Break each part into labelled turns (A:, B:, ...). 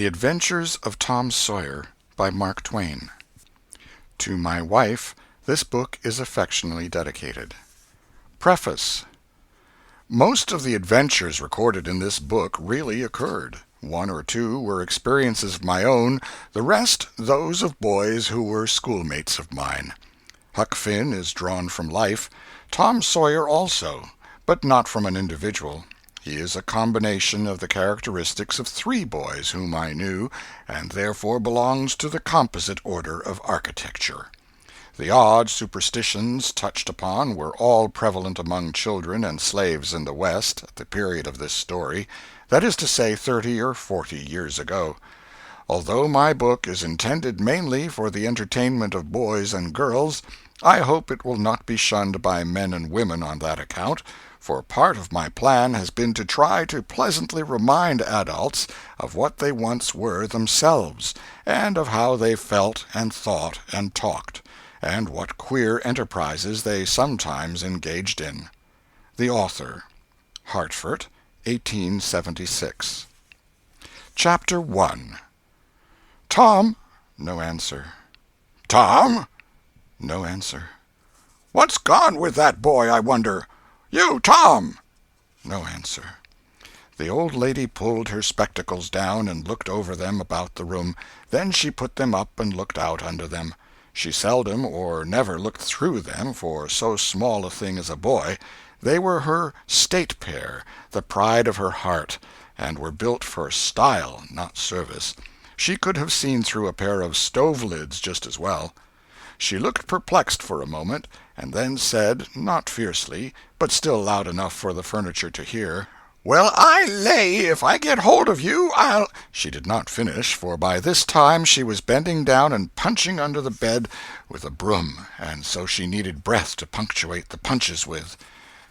A: The Adventures of Tom Sawyer by Mark Twain. To my wife, this book is affectionately dedicated. Preface. Most of the adventures recorded in this book really occurred. One or two were experiences of my own, the rest those of boys who were schoolmates of mine. Huck Finn is drawn from life, Tom Sawyer also, but not from an individual. He is a combination of the characteristics of three boys whom I knew, and therefore belongs to the composite order of architecture. The odd superstitions touched upon were all prevalent among children and slaves in the West at the period of this story, that is to say 30 or 40 years ago. Although my book is intended mainly for the entertainment of boys and girls, I hope it will not be shunned by men and women on that account, for part of my plan has been to try to pleasantly remind adults of what they once were themselves, and of how they felt and thought and talked, and what queer enterprises they sometimes engaged in. The author. Hartford, 1876. Chapter 1. Tom. No answer. Tom. No answer. What's gone with that boy, I wonder? You, Tom! No answer. The old lady pulled her spectacles down and looked over them about the room. Then she put them up and looked out under them. She seldom or never looked through them for so small a thing as a boy. They were her state pair, the pride of her heart, and were built for style, not service. She could have seen through a pair of stove lids just as well. She looked perplexed for a moment, and then said, not fiercely, but still loud enough for the furniture to hear, "Well, I lay if I get hold of you, I'll—" She did not finish, for by this time she was bending down and punching under the bed with a broom, and so she needed breath to punctuate the punches with.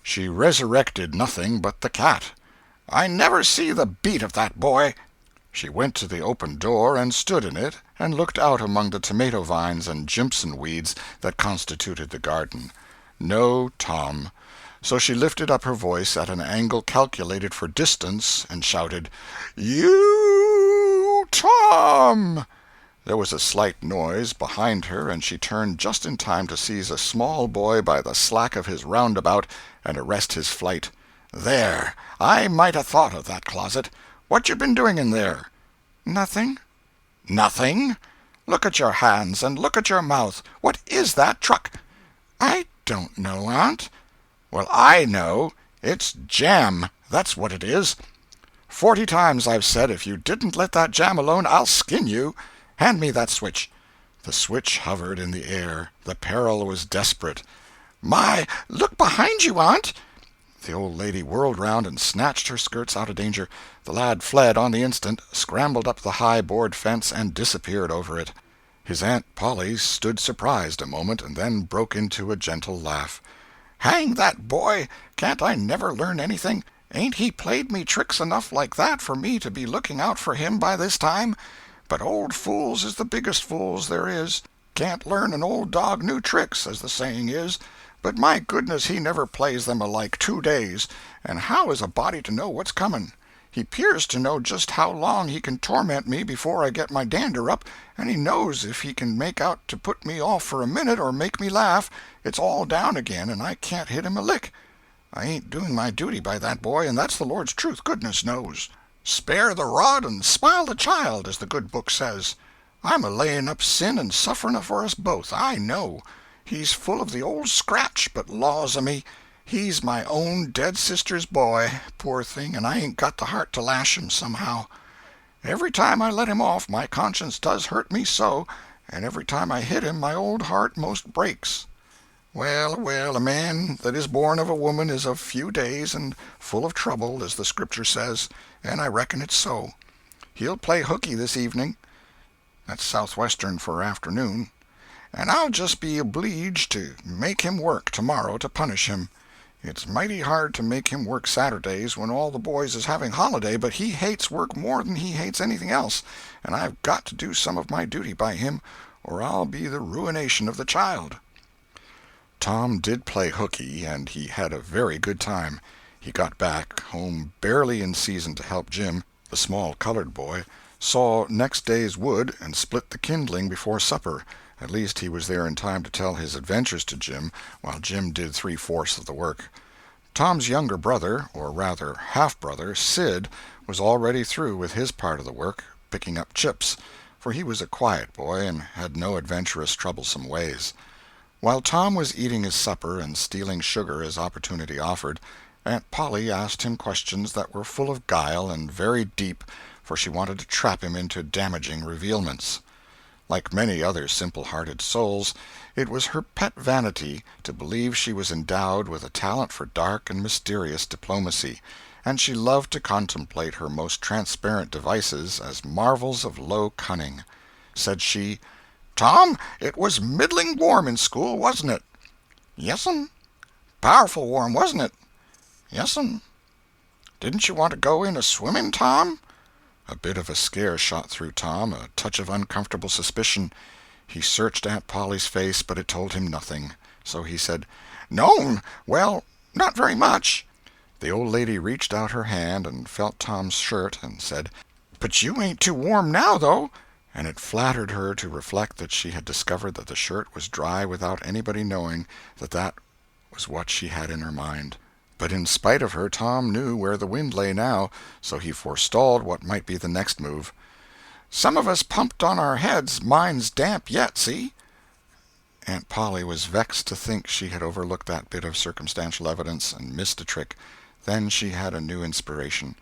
A: She resurrected nothing but the cat. "I never see the beat of that boy." She went to the open door and stood in it, and looked out among the tomato vines and jimpson weeds that constituted the garden. No Tom. So she lifted up her voice at an angle calculated for distance, and shouted, "You, Tom!" There was a slight noise behind her, and she turned just in time to seize a small boy by the slack of his roundabout and arrest his flight. "There! I might 'a' thought of that closet. What you been doing in there?" "Nothing." "Nothing? Look at your hands, and look at your mouth. What is that truck?" "I don't know, Aunt." "Well, I know. It's jam, that's what it is. 40 times I've said if you didn't let that jam alone I'll skin you. Hand me that switch." The switch hovered in the air. The peril was desperate. "My, look behind you, Aunt!" The old lady whirled round and snatched her skirts out of danger. The lad fled on the instant, scrambled up the high board fence, and disappeared over it. His Aunt Polly stood surprised a moment, and then broke into a gentle laugh. "Hang that boy! Can't I never learn anything? Ain't he played me tricks enough like that for me to be looking out for him by this time? But old fools is the biggest fools there is. Can't learn an old dog new tricks, as the saying is. But my goodness, he never plays them alike 2 days, and how is a body to know what's coming? He 'pears to know just how long he can torment me before I get my dander up, and he knows if he can make out to put me off for a minute or make me laugh, it's all down again and I can't hit him a lick. I ain't doing my duty by that boy, and that's the Lord's truth, goodness knows. Spare the rod and smile the child, as the good book says. I'm a laying up sin and suffering for us both, I know. He's full of the old scratch, but laws o' me, he's my own dead sister's boy, poor thing, and I ain't got the heart to lash him somehow. Every time I let him off my conscience does hurt me so, and every time I hit him my old heart most breaks. Well, well, a man that is born of a woman is of few days and full of trouble, as the Scripture says, and I reckon it's so. He'll play hooky this evening. That's southwestern for afternoon. And I'll just be obleeged to make him work tomorrow to punish him. It's mighty hard to make him work Saturdays when all the boys is having holiday, but he hates work more than he hates anything else, and I've got to do some of my duty by him, or I'll be the ruination of the child." Tom did play hooky, and he had a very good time. He got back home barely in season to help Jim, The small colored boy saw next day's wood and split the kindling before supper. At least he was there in time to tell his adventures to Jim, while Jim did three-fourths of the work. Tom's younger brother, or rather half-brother, Sid, was already through with his part of the work, picking up chips, for he was a quiet boy and had no adventurous, troublesome ways. While Tom was eating his supper and stealing sugar as opportunity offered, Aunt Polly asked him questions that were full of guile and very deep, for she wanted to trap him into damaging revealments. Like many other simple-hearted souls, it was her pet vanity to believe she was endowed with a talent for dark and mysterious diplomacy, and she loved to contemplate her most transparent devices as marvels of low cunning. Said she, "Tom, it was middling warm in school, wasn't it?" "Yes'm." "Powerful warm, wasn't it?" "Yes'm." "Didn't you want to go in a-swimming, Tom?" A bit of a scare shot through Tom, a touch of uncomfortable suspicion. He searched Aunt Polly's face, but it told him nothing. So he said, "No'm, well, not very much." The old lady reached out her hand and felt Tom's shirt and said, "But you ain't too warm now, though." And it flattered her to reflect that she had discovered that the shirt was dry without anybody knowing that was what she had in her mind. But in spite of her, Tom knew where the wind lay now, so he forestalled what might be the next move. "Some of us pumped on our heads. Mine's damp yet, see?" Aunt Polly was vexed to think she had overlooked that bit of circumstantial evidence and missed a trick. Then she had a new inspiration.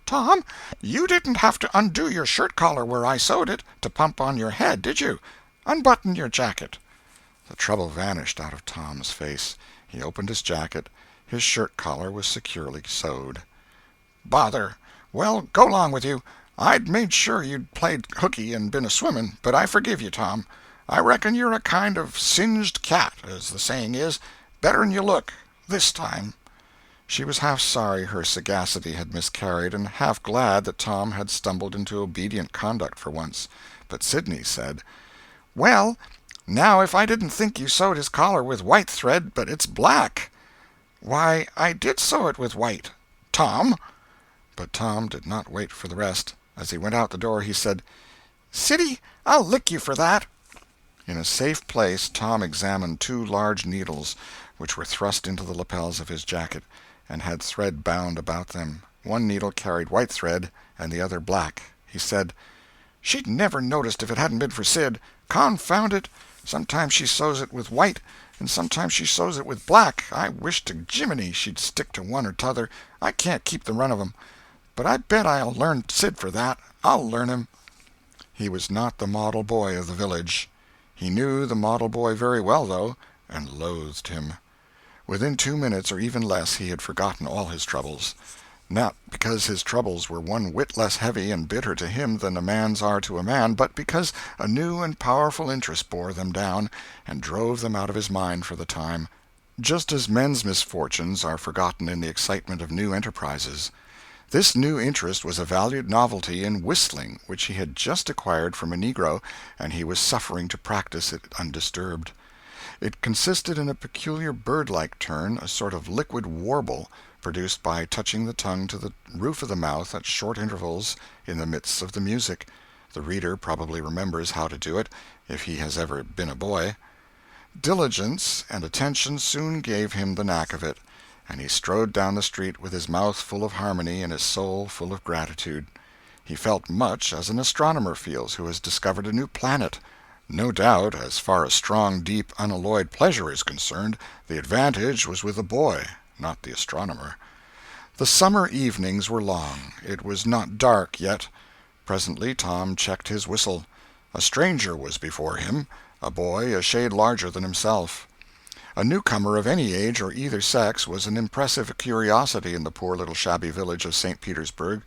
A: "Tom, you didn't have to undo your shirt collar where I sewed it, to pump on your head, did you? Unbutton your jacket." The trouble vanished out of Tom's face. He opened his jacket. His shirt collar was securely sewed. "Bother! Well, go 'long with you. I'd made sure you'd played hooky and been a-swimming, but I forgive you, Tom. I reckon you're a kind of singed cat, as the saying is, better'n you look, this time." She was half sorry her sagacity had miscarried, and half glad that Tom had stumbled into obedient conduct for once. But Sidney said, "Well, now if I didn't think you sewed his collar with white thread, but it's black." "Why, I did sew it with white, Tom." But Tom did not wait for the rest. As he went out the door, he said, "Siddy, I'll lick you for that." In a safe place, Tom examined two large needles, which were thrust into the lapels of his jacket, and had thread bound about them. One needle carried white thread, and the other black. He said, "She'd never noticed if it hadn't been for Sid. Confound it! Sometimes she sews it with white, and sometimes she sews it with black. I wish to Jiminy she'd stick to one or t'other. I can't keep the run of 'em. But I bet I'll learn Sid for that. I'll learn him." He was not the model boy of the village. He knew the model boy very well, though, and loathed him. Within 2 minutes, or even less, he had forgotten all his troubles. Not because his troubles were one whit less heavy and bitter to him than a man's are to a man, but because a new and powerful interest bore them down and drove them out of his mind for the time, just as men's misfortunes are forgotten in the excitement of new enterprises. This new interest was a valued novelty in whistling, which he had just acquired from a negro, and he was suffering to practice it undisturbed. It consisted in a peculiar bird-like turn, a sort of liquid warble, produced by touching the tongue to the roof of the mouth at short intervals in the midst of the music. The reader probably remembers how to do it, if he has ever been a boy. Diligence and attention soon gave him the knack of it, and he strode down the street with his mouth full of harmony and his soul full of gratitude. He felt much as an astronomer feels who has discovered a new planet. No doubt, as far as strong, deep, unalloyed pleasure is concerned, the advantage was with the boy, not the astronomer. The summer evenings were long. It was not dark yet. Presently Tom checked his whistle. A stranger was before him, a boy a shade larger than himself. A newcomer of any age or either sex was an impressive curiosity in the poor little shabby village of St. Petersburg.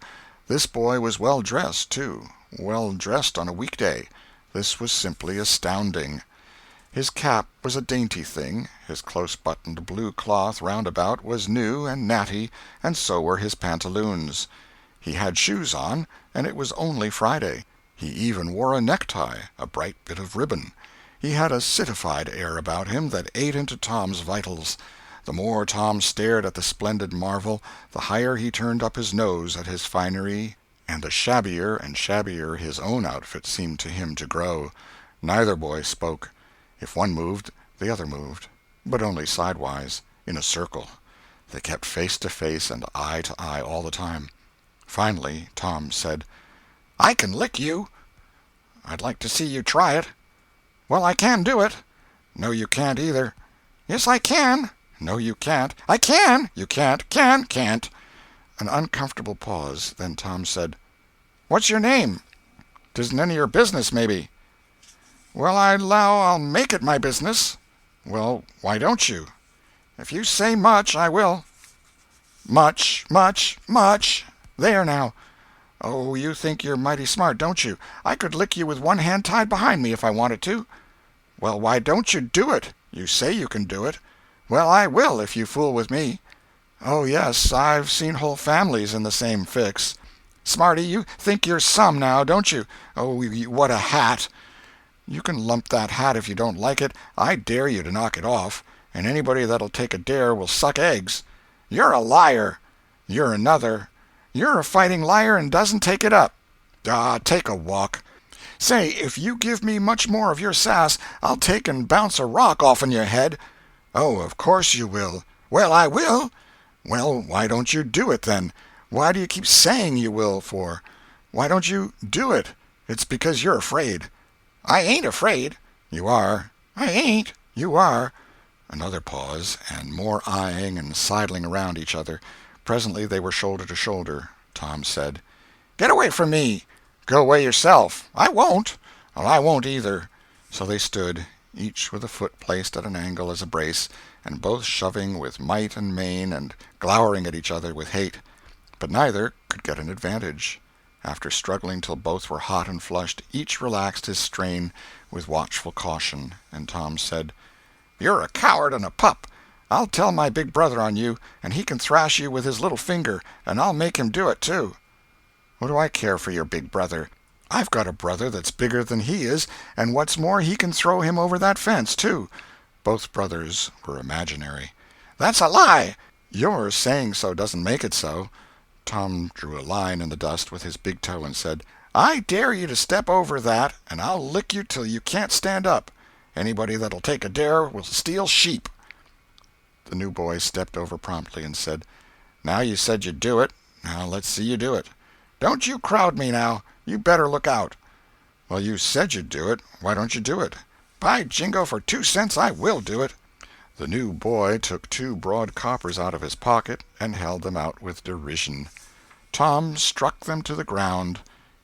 A: This boy was well dressed, too, well dressed on a weekday. This was simply astounding. His cap was a dainty thing, his close-buttoned blue cloth roundabout was new and natty, and so were his pantaloons. He had shoes on, and it was only Friday. He even wore a necktie, a bright bit of ribbon. He had a citified air about him that ate into Tom's vitals. The more Tom stared at the splendid marvel, the higher he turned up his nose at his finery and the shabbier and shabbier his own outfit seemed to him to grow. Neither boy spoke. If one moved, the other moved, but only sidewise, in a circle. They kept face to face and eye to eye all the time. Finally Tom said, "I can lick you." "I'd like to see you try it." "Well, I can do it." "No, you can't either." "Yes, I can." "No, you can't." "I can." "You can't." Can't." An uncomfortable pause. Then Tom said, "What's your name?" "'Tisn't any of your business, maybe." "Well, I 'low I'll make it my business." "Well, why don't you?" "If you say much, I will." "Much, much, much. There now." "Oh, you think you're mighty smart, don't you? I could lick you with one hand tied behind me if I wanted to." "Well, why don't you do it? You say you can do it." "Well, I will, if you fool with me." "Oh, yes, I've seen whole families in the same fix." "Smarty, you think you're some, now, don't you? Oh, what a hat!" "You can lump that hat if you don't like it. I dare you to knock it off, and anybody that'll take a dare will suck eggs." "You're a liar." "You're another." "You're a fighting liar and doesn't take it up." "Ah, take a walk." "Say, if you give me much more of your sass, I'll take and bounce a rock off'n your head." "Oh, of course you will." "Well, I will." "Well, why don't you do it, then? Why do you keep saying you will, for? Why don't you do it?" "It's because you're afraid." "I ain't afraid." "You are." "I ain't." "You are." Another pause, and more eyeing and sidling around each other. Presently they were shoulder to shoulder. Tom said, "Get away from me." "Go away yourself." "I won't." "Well, I won't either." So they stood, each with a foot placed at an angle as a brace, and both shoving with might and main and glowering at each other with hate. But neither could get an advantage. After struggling till both were hot and flushed, each relaxed his strain with watchful caution, and Tom said, "You're a coward and a pup. I'll tell my big brother on you, and he can thrash you with his little finger, and I'll make him do it, too." "What do I care for your big brother? I've got a brother that's bigger than he is, and what's more, he can throw him over that fence, too." Both brothers were imaginary. "That's a lie." "Your saying so doesn't make it so." Tom drew a line in the dust with his big toe and said, "I dare you to step over that, and I'll lick you till you can't stand up. Anybody that'll take a dare will steal sheep." The new boy stepped over promptly and said, "Now you said you'd do it. Now let's see you do it." "Don't you crowd me, now. You better look out." "Well, you said you'd do it. Why don't you do it?" "By jingo, for 2 cents I will do it." The new boy took 2 broad coppers out of his pocket and held them out with derision. Tom struck them to the ground.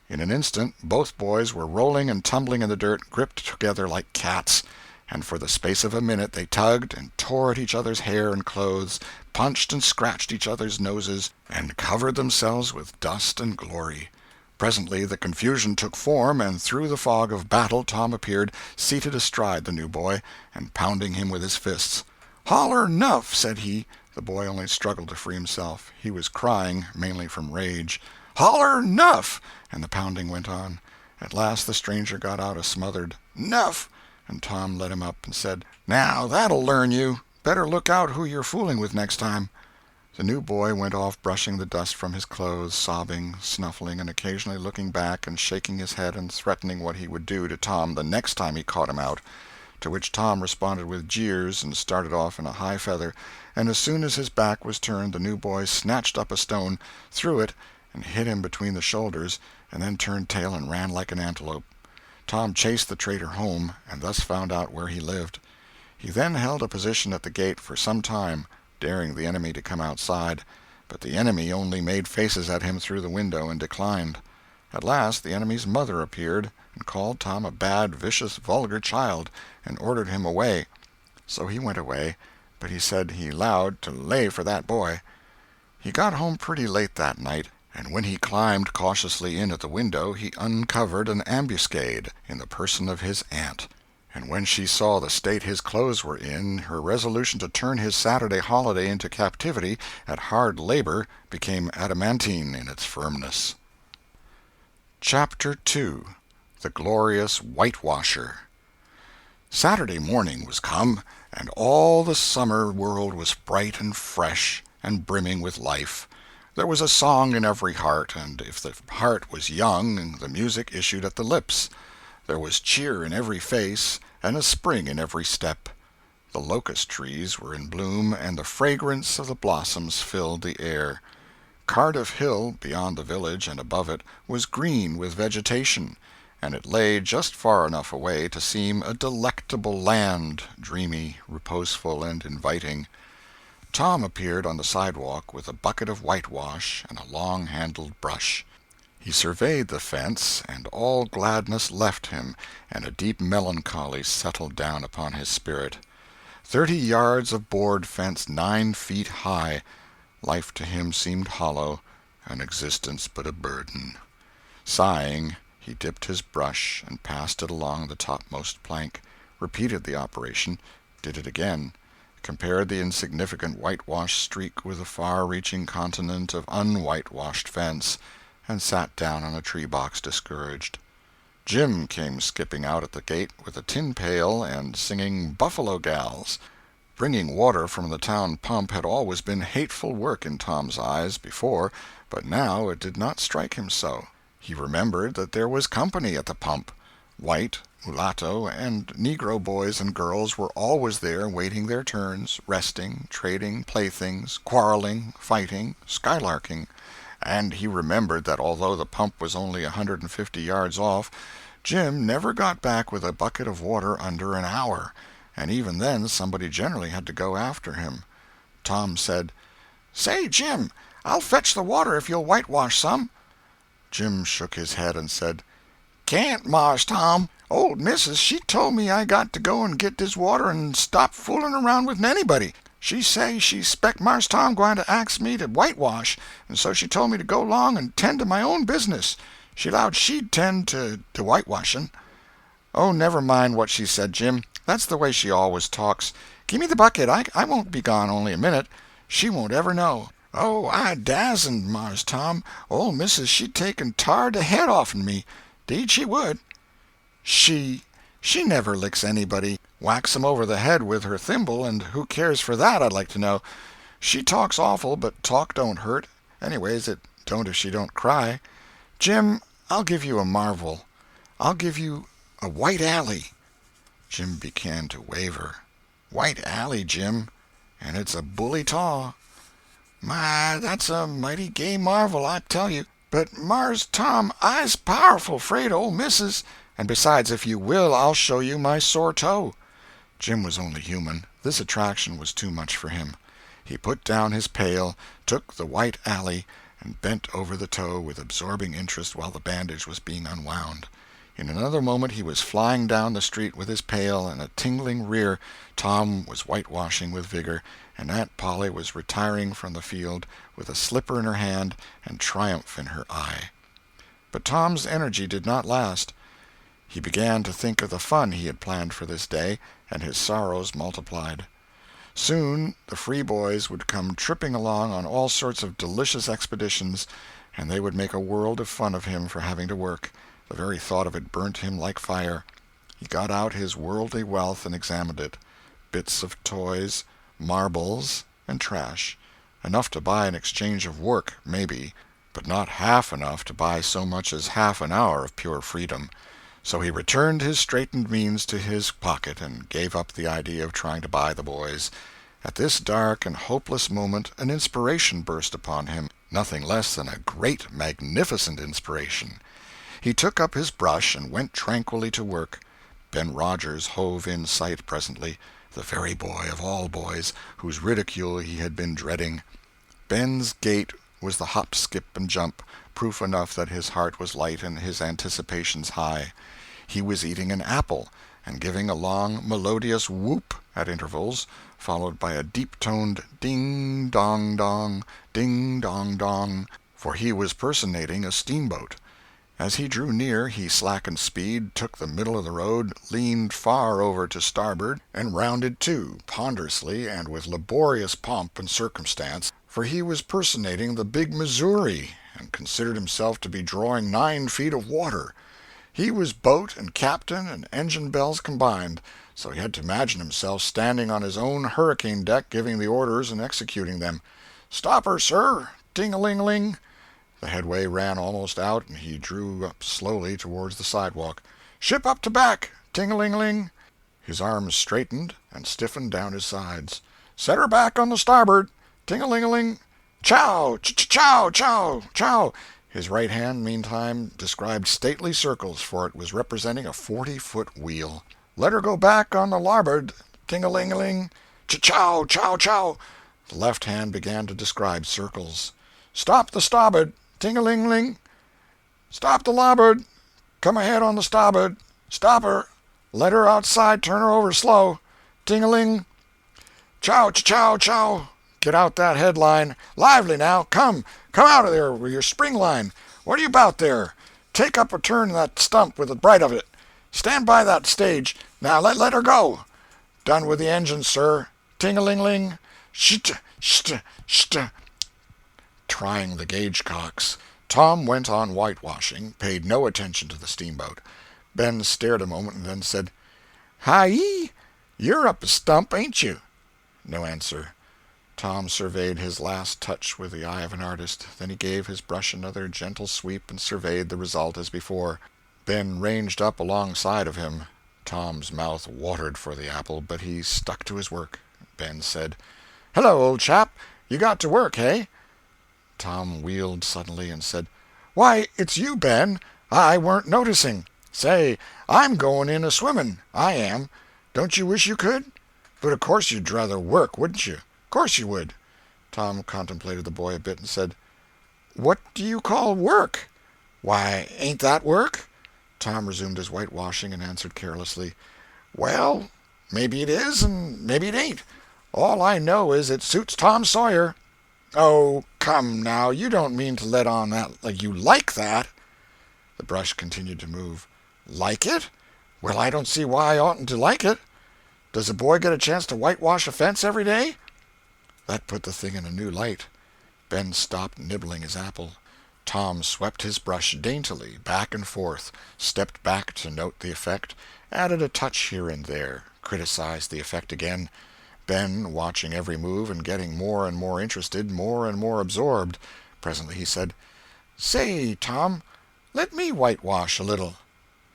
A: In an instant both boys were rolling and tumbling in the dirt, gripped together like cats, and for the space of a minute they tugged and tore at each other's hair and clothes, punched and scratched each other's noses, and covered themselves with dust and glory. Presently the confusion took form, and through the fog of battle Tom appeared, seated astride the new boy, and pounding him with his fists. "Holler 'nuff," said he. The boy only struggled to free himself. He was crying, mainly from rage. "Holler 'nuff," and the pounding went on. At last the stranger got out a smothered "'Nuff," and Tom let him up and said, "Now that'll learn you. Better look out who you're fooling with next time." The new boy went off brushing the dust from his clothes, sobbing, snuffling, and occasionally looking back and shaking his head and threatening what he would do to Tom the next time he caught him out, to which Tom responded with jeers and started off in a high feather, and as soon as his back was turned the new boy snatched up a stone, threw it, and hit him between the shoulders, and then turned tail and ran like an antelope. Tom chased the traitor home, and thus found out where he lived. He then held a position at the gate for some time, daring the enemy to come outside, but the enemy only made faces at him through the window and declined. At last the enemy's mother appeared, and called Tom a bad, vicious, vulgar child, and ordered him away. So he went away, but he said he 'lowed to lay for that boy. He got home pretty late that night, and when he climbed cautiously in at the window he uncovered an ambuscade in the person of his aunt. And when she saw the state his clothes were in, her resolution to turn his Saturday holiday into captivity at hard labor became adamantine in its firmness. Chapter 2. The Glorious Whitewasher. Saturday morning was come, and all the summer world was bright and fresh and brimming with life. There was a song in every heart, and if the heart was young, the music issued at the lips. There was cheer in every face, and a spring in every step. The locust trees were in bloom, and the fragrance of the blossoms filled the air. Cardiff Hill, beyond the village and above it, was green with vegetation, and it lay just far enough away to seem a delectable land, dreamy, reposeful, and inviting. Tom appeared on the sidewalk with a bucket of whitewash and a long-handled brush. He surveyed the fence, and all gladness left him, and a deep melancholy settled down upon his spirit. 30 yards of board fence 9 feet high. Life to him seemed hollow, and existence but a burden. Sighing, he dipped his brush and passed it along the topmost plank, repeated the operation, did it again, compared the insignificant whitewashed streak with the far-reaching continent of unwhitewashed fence, and sat down on a tree-box discouraged. Jim came skipping out at the gate with a tin pail and singing "Buffalo Gals." Bringing water from the town pump had always been hateful work in Tom's eyes before, but now it did not strike him so. He remembered that there was company at the pump. White, mulatto, and negro boys and girls were always there waiting their turns, resting, trading playthings, quarreling, fighting, skylarking. And he remembered that although the pump was only 150 yards off, Jim never got back with a bucket of water under an hour, and even then somebody generally had to go after him. Tom said, "Say, Jim, I'll fetch the water if you'll whitewash some." Jim shook his head and said, "Can't, Mars Tom. Old missus, she told me I got to go and get dis water and stop fooling around with anybody. She say she spec Mars Tom gwine to ax me to whitewash, and so she told me to go 'long and tend to my own business. She 'lowed she'd tend to whitewashing." "Oh, never mind what she said, Jim. That's the way she always talks. Gimme the bucket. I won't be gone only a minute. She won't ever know." "Oh, I dasn't, Mars Tom. Ole missus she'd take and tar de head off'n me. 'Deed she would." She never licks anybody. Whacks 'em over the head with her thimble, and who cares for that, I'd like to know. She talks awful, but talk don't hurt. Anyways, it don't if she don't cry. Jim, I'll give you a marvel. I'll give you a white alley." Jim began to waver. "White alley, Jim, and it's a bully taw." "My, that's a mighty gay marvel, I tell you. But, Mars Tom, I's powerful 'fraid of ole missus. And besides, if you will, I'll show you my sore toe." Jim was only human. This attraction was too much for him. He put down his pail, took the white alley, and bent over the toe with absorbing interest while the bandage was being unwound. In another moment he was flying down the street with his pail and a tingling rear. Tom was whitewashing with vigor, and Aunt Polly was retiring from the field with a slipper in her hand and triumph in her eye. But Tom's energy did not last. He began to think of the fun he had planned for this day, and his sorrows multiplied. Soon the free boys would come tripping along on all sorts of delicious expeditions, and they would make a world of fun of him for having to work. The very thought of it burnt him like fire. He got out his worldly wealth and examined it. Bits of toys, marbles, and trash. Enough to buy an exchange of work, maybe, but not half enough to buy so much as half an hour of pure freedom. So he returned his straitened means to his pocket and gave up the idea of trying to buy the boys. At this dark and hopeless moment an inspiration burst upon him, nothing less than a great, magnificent inspiration. He took up his brush and went tranquilly to work. Ben Rogers hove in sight presently, the very boy of all boys, whose ridicule he had been dreading. Ben's gait was the hop, skip, and jump, proof enough that his heart was light and his anticipations high. He was eating an apple, and giving a long, melodious whoop at intervals, followed by a deep-toned ding-dong-dong, ding-dong-dong, for he was personating a steamboat. As he drew near, he slackened speed, took the middle of the road, leaned far over to starboard, and rounded to, ponderously and with laborious pomp and circumstance, for he was personating the Big Missouri, and considered himself to be drawing 9 feet of water. He was boat and captain and engine bells combined, so he had to imagine himself standing on his own hurricane deck giving the orders and executing them. "Stop her, sir! Ting-a-ling-ling. The headway ran almost out, and he drew up slowly towards the sidewalk. Ship up to back. Ting-a-ling-ling. His arms straightened and stiffened down his sides. Set her back on the starboard. Ting-a-ling-a-ling. Chow! Chow! Chow! Chow! His right hand, meantime, described stately circles, for it was representing a 40-foot wheel. Let her go back on the larboard. Ting-a-ling-a-ling. Chow! Chow! Chow! The left hand began to describe circles. Stop the starboard. Ting-a-ling-ling. Stop the larboard. Come ahead on the starboard. Stop her. Let her outside. Turn her over slow. Ting-a-ling. Chow! Chow! Chow! Get out that headline. Lively now. Come out of there with your spring line. What are you about there? Take up a turn in that stump with the bright of it. Stand by that stage. Now let her go. Done with the engine, sir. Ting-a-ling-ling. Sht! Sht! Sht! Trying the gauge cocks. Tom went on whitewashing, paid no attention to the steamboat. Ben stared a moment and then said, Hi-yi! You're up a stump, ain't you? No answer. Tom surveyed his last touch with the eye of an artist. Then he gave his brush another gentle sweep and surveyed the result as before. Ben ranged up alongside of him. Tom's mouth watered for the apple, but he stuck to his work. Ben said, Hello, old chap. You got to work, hey? Tom wheeled suddenly and said, Why, it's you, Ben. I weren't noticing. Say, I'm going in a swimming. I am. Don't you wish you could? But of course you'd rather work, wouldn't you? Course you would. Tom contemplated the boy a bit and said, What do you call work? Why, ain't that work? Tom resumed his whitewashing and answered carelessly, Well, maybe it is and maybe it ain't. All I know is it suits Tom Sawyer. Oh, come now, you don't mean to let on that like you like that. The brush continued to move. Like it? Well, I don't see why I oughtn't to like it. Does a boy get a chance to whitewash a fence every day? That put the thing in a new light. Ben stopped nibbling his apple. Tom swept his brush daintily back and forth, stepped back to note the effect, added a touch here and there, criticized the effect again. Ben, watching every move and getting more and more interested, more and more absorbed. Presently he said, Say, Tom, let me whitewash a little.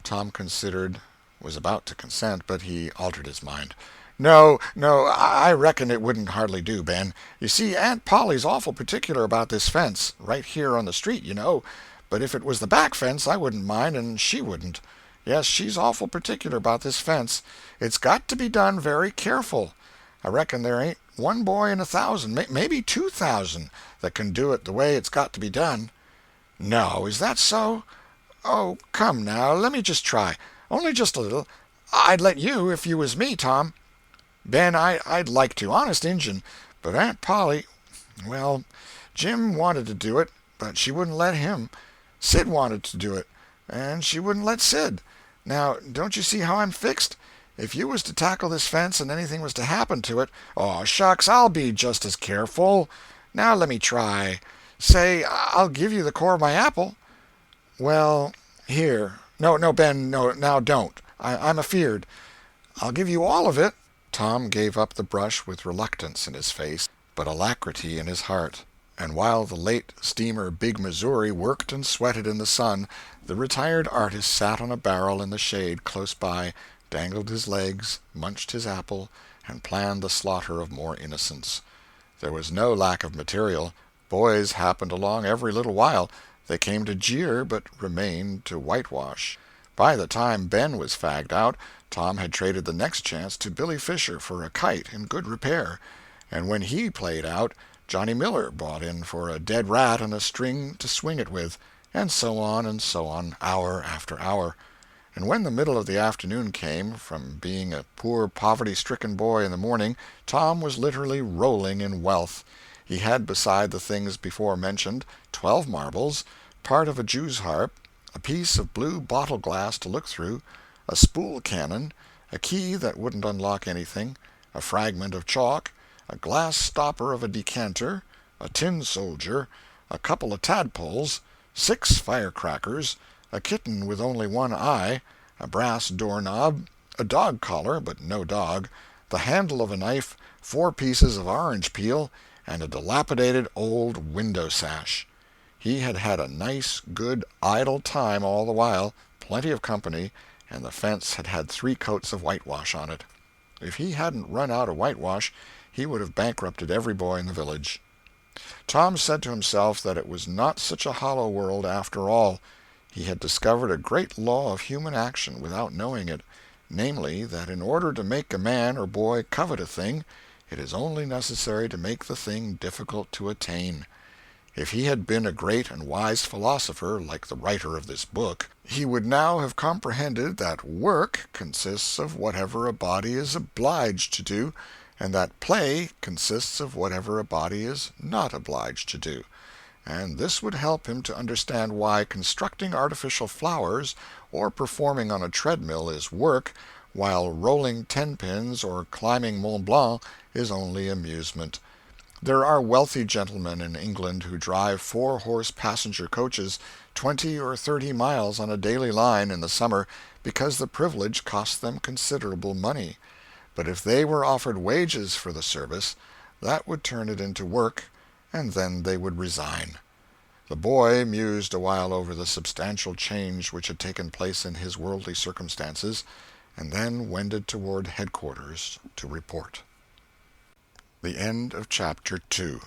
A: Tom considered, was about to consent, but he altered his mind. No, I reckon it wouldn't hardly do, Ben. You see, Aunt Polly's awful particular about this fence, right here on the street, you know. But if it was the back fence, I wouldn't mind, and she wouldn't. Yes, she's awful particular about this fence. It's got to be done very careful. I reckon there ain't one boy in 1,000, maybe 2,000, that can do it the way it's got to be done. No, is that so? Oh, come now, let me just try. Only just a little. I'd let you if you was me, Tom. Ben, I'd like to, honest Injun, but Aunt Polly, well, Jim wanted to do it, but she wouldn't let him. Sid wanted to do it, and she wouldn't let Sid. Now, don't you see how I'm fixed? If you was to tackle this fence and anything was to happen to it, oh, shucks, I'll be just as careful. Now let me try. Say, I'll give you the core of my apple. Well, here. No, Ben, no, now don't. I'm afeard. I'll give you all of it. Tom gave up the brush with reluctance in his face, but alacrity in his heart. And while the late steamer Big Missouri worked and sweated in the sun, the retired artist sat on a barrel in the shade close by, dangled his legs, munched his apple, and planned the slaughter of more innocents. There was no lack of material. Boys happened along every little while. They came to jeer, but remained to whitewash. By the time Ben was fagged out, Tom had traded the next chance to Billy Fisher for a kite in good repair, and when he played out, Johnny Miller brought in for a dead rat and a string to swing it with, and so on, hour after hour. And when the middle of the afternoon came, from being a poor poverty-stricken boy in the morning, Tom was literally rolling in wealth. He had, beside the things before mentioned, 12 marbles, part of a jew's harp, a piece of blue bottle glass to look through, a spool cannon, a key that wouldn't unlock anything, a fragment of chalk, a glass stopper of a decanter, a tin soldier, a couple of tadpoles, 6 firecrackers, a kitten with only one eye, a brass doorknob, a dog collar, but no dog, the handle of a knife, 4 pieces of orange peel, and a dilapidated old window sash. He had had a nice, good, idle time all the while, plenty of company, and the fence had had 3 coats of whitewash on it. If he hadn't run out of whitewash, he would have bankrupted every boy in the village. Tom said to himself that it was not such a hollow world after all. He had discovered a great law of human action without knowing it, namely, that in order to make a man or boy covet a thing, it is only necessary to make the thing difficult to attain. If he had been a great and wise philosopher, like the writer of this book, he would now have comprehended that work consists of whatever a body is obliged to do, and that play consists of whatever a body is not obliged to do. And this would help him to understand why constructing artificial flowers or performing on a treadmill is work, while rolling 10-pins or climbing Mont Blanc is only amusement. There are wealthy gentlemen in England who drive 4-horse passenger coaches 20 or 30 miles on a daily line in the summer because the privilege costs them considerable money. But if they were offered wages for the service, that would turn it into work, and then they would resign. The boy mused a while over the substantial change which had taken place in his worldly circumstances, and then wended toward headquarters to report. The end of Chapter 2.